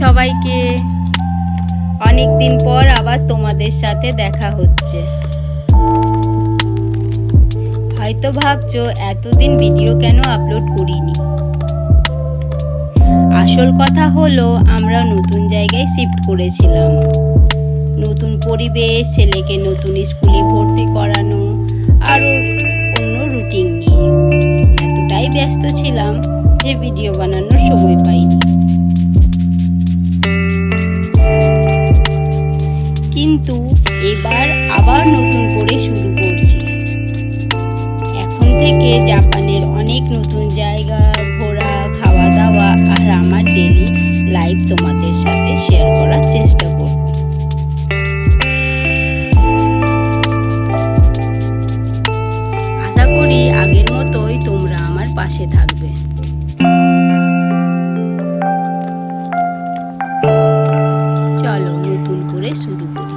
সবাইকে। অনেক দিন পর আবার তোমাদের সাথে দেখা হচ্ছে। হয়তো ভাবছো এতদিন ভিডিও কেন আপলোড করিনি। আসল কথা হলো আমরা নতুন জায়গায় শিফট করেছিলাম। নতুন পরিবেশ, ছেলেকে নতুন স্কুলে ভর্তি করানো আর অন্য রুটিন নিয়ে এতটাই ব্যস্ত ছিলাম যে ভিডিও বানানোর সময় পাইনি। কিন্তু এবার আবার নতুন করে শুরু করছি। এখন থেকে জাপানের অনেক নতুন জায়গা ঘোরা, খাওয়া দাওয়া আর আমার ডেইলি লাইফ তোমাদের সাথে শেয়ার করার চেষ্টা করব। আশা করি আগের মতোই তোমরা আমার পাশে থাকবে। চলো নতুন করে শুরু করি।